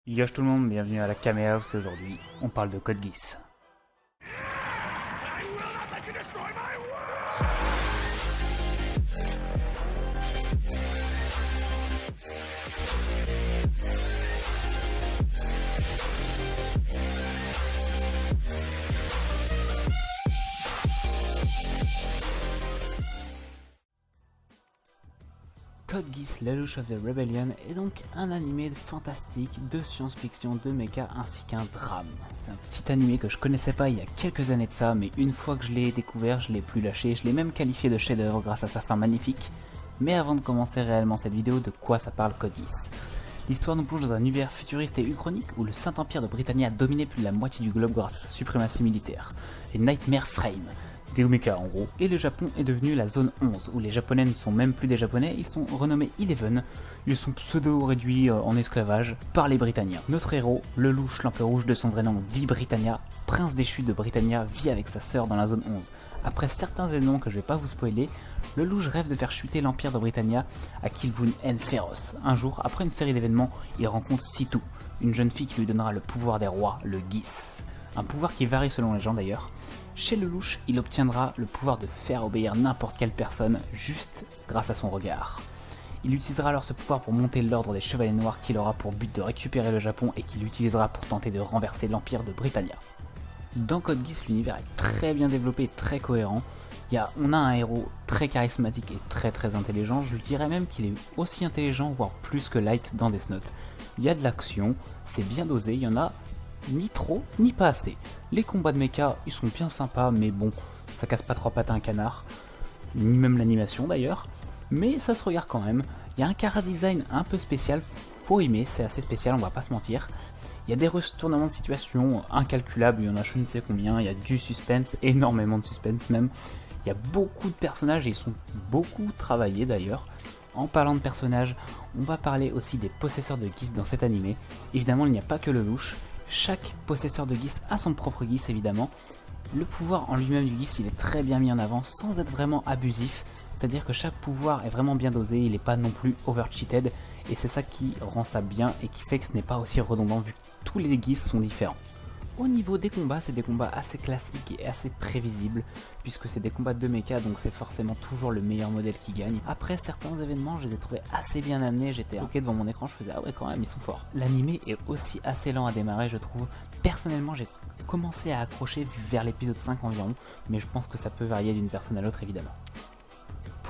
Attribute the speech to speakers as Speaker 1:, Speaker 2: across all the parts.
Speaker 1: Yo tout le monde, bienvenue à la Kame House. Aujourd'hui, on parle de Code Geass. Code Geass, Lelouch of the Rebellion est donc un animé fantastique de science-fiction, de mecha ainsi qu'un drame. C'est un petit animé que je connaissais pas il y a quelques années de ça, mais une fois que je l'ai découvert, je l'ai plus lâché, je l'ai même qualifié de chef-d'œuvre grâce à sa fin magnifique. Mais avant de commencer réellement cette vidéo, de quoi ça parle Code Geass? L'histoire nous plonge dans un univers futuriste et uchronique où le Saint-Empire de Britannia a dominé plus de la moitié du globe grâce à sa suprématie militaire, les Nightmare Frame. Des mecha en gros, et le Japon est devenu la zone 11, où les japonais ne sont même plus des japonais, ils sont renommés Eleven, ils sont pseudo-réduits en esclavage par les Britanniens. Notre héros, Lelouch, l'Empire Rouge de son vrai nom, vit Britannia, prince déchu de Britannia, vit avec sa sœur dans la zone 11. Après certains événements que je vais pas vous spoiler, Lelouch rêve de faire chuter l'Empire de Britannia à qui il voue une haine féroce. Un jour, après une série d'événements, il rencontre Situ, une jeune fille qui lui donnera le pouvoir des rois, le Geass. Un pouvoir qui varie selon les gens d'ailleurs. Chez Lelouch, il obtiendra le pouvoir de faire obéir n'importe quelle personne, juste grâce à son regard. Il utilisera alors ce pouvoir pour monter l'ordre des Chevaliers Noirs qu'il aura pour but de récupérer le Japon et qu'il utilisera pour tenter de renverser l'Empire de Britannia. Dans Code Geass, l'univers est très bien développé et très cohérent. On a un héros très charismatique et très intelligent, je dirais même qu'il est aussi intelligent, voire plus que Light dans Death Note. Il y a de l'action, c'est bien dosé, il y en a ni trop, ni pas assez. Les combats de mecha, ils sont bien sympas, mais bon, ça casse pas trois pattes à un canard. Ni même l'animation d'ailleurs. Mais ça se regarde quand même. Il y a un chara-design un peu spécial, faut aimer, c'est assez spécial, on va pas se mentir. Il y a des retournements de situation incalculables, il y en a je ne sais combien, il y a du suspense, énormément de suspense même. Il y a beaucoup de personnages et ils sont beaucoup travaillés d'ailleurs. En parlant de personnages, on va parler aussi des possesseurs de Geass dans cet animé. Évidemment, il n'y a pas que Lelouch. Chaque possesseur de Geass a son propre Geass évidemment. Le pouvoir en lui-même du Geass il est très bien mis en avant sans être vraiment abusif. C'est-à-dire que chaque pouvoir est vraiment bien dosé, il n'est pas non plus over-cheated. Et c'est ça qui rend ça bien et qui fait que ce n'est pas aussi redondant vu que tous les Geass sont différents. Au niveau des combats, c'est des combats assez classiques et assez prévisibles, puisque c'est des combats de mecha, donc c'est forcément toujours le meilleur modèle qui gagne. Après certains événements, je les ai trouvés assez bien amenés, j'étais ok devant mon écran, je faisais ah ouais quand même, ils sont forts. L'animé est aussi assez lent à démarrer, je trouve. Personnellement, j'ai commencé à accrocher vers l'épisode 5 environ, mais je pense que ça peut varier d'une personne à l'autre évidemment.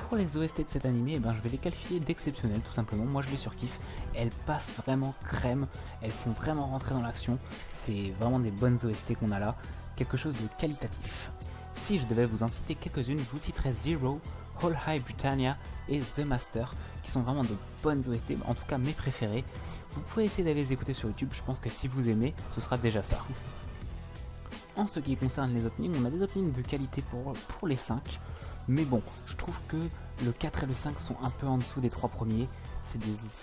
Speaker 1: Pour les OST de cet animé, je vais les qualifier d'exceptionnels tout simplement, moi je les surkiffe, elles passent vraiment crème, elles font vraiment rentrer dans l'action, c'est vraiment des bonnes OST qu'on a là, quelque chose de qualitatif. Si je devais vous en citer quelques-unes, je vous citerai Zero, All High Britannia et The Master, qui sont vraiment de bonnes OST, en tout cas mes préférés. Vous pouvez essayer d'aller les écouter sur YouTube, je pense que si vous aimez, ce sera déjà ça. En ce qui concerne les openings, on a des openings de qualité pour les 5. Mais bon, je trouve que le 4 et le 5 sont un peu en dessous des 3 premiers. C'est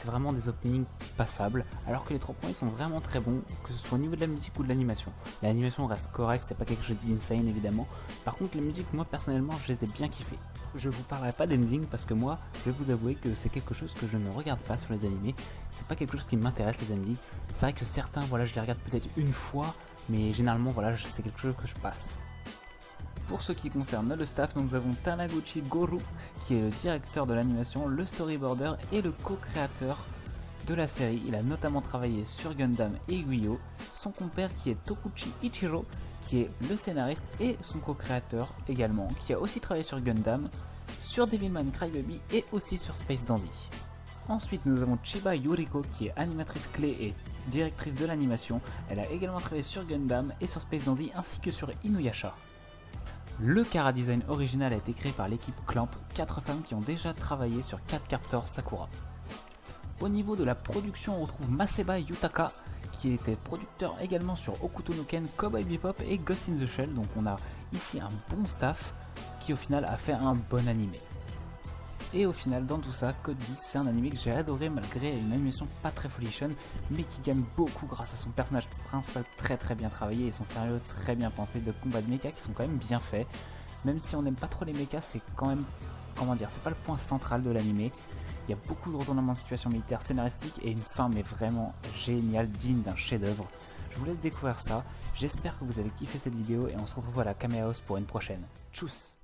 Speaker 1: vraiment des openings passables, alors que les 3 premiers sont vraiment très bons, que ce soit au niveau de la musique ou de l'animation. L'animation reste correcte, c'est pas quelque chose d'insane évidemment. Par contre, les musiques, moi personnellement, je les ai bien kiffées. Je vous parlerai pas d'ending parce que moi, je vais vous avouer que c'est quelque chose que je ne regarde pas sur les animés. C'est pas quelque chose qui m'intéresse les endings. C'est vrai que certains, voilà, je les regarde peut-être une fois, mais généralement, voilà, c'est quelque chose que je passe. Pour ce qui concerne le staff, nous avons Taniguchi Goro, qui est le directeur de l'animation, le storyboarder et le co-créateur de la série. Il a notamment travaillé sur Gundam et Yu-Gi-Oh! Son compère qui est Tokuchi Ichiro, qui est le scénariste et son co-créateur également, qui a aussi travaillé sur Gundam, sur Devilman Crybaby et aussi sur Space Dandy. Ensuite, nous avons Chiba Yuriko, qui est animatrice clé et directrice de l'animation. Elle a également travaillé sur Gundam et sur Space Dandy ainsi que sur Inuyasha. Le chara-design original a été créé par l'équipe Clamp, 4 femmes qui ont déjà travaillé sur Cardcaptor Sakura. Au niveau de la production, on retrouve Maseba Yutaka, qui était producteur également sur Hokuto no Ken, Cowboy Bebop et Ghost in the Shell, donc on a ici un bon staff qui au final a fait un bon animé. Et au final, dans tout ça, Code Geass, c'est un animé que j'ai adoré malgré une animation pas très folichonne, mais qui gagne beaucoup grâce à son personnage principal très bien travaillé et son scénario très bien pensé de combats de mecha qui sont quand même bien faits. Même si on n'aime pas trop les mechas, c'est quand même, comment dire, c'est pas le point central de l'animé. Il y a beaucoup de retournements de situation militaire scénaristiques et une fin mais vraiment géniale, digne d'un chef-d'œuvre. Je vous laisse découvrir ça, j'espère que vous avez kiffé cette vidéo et on se retrouve à la Kamea House pour une prochaine. Tchuss!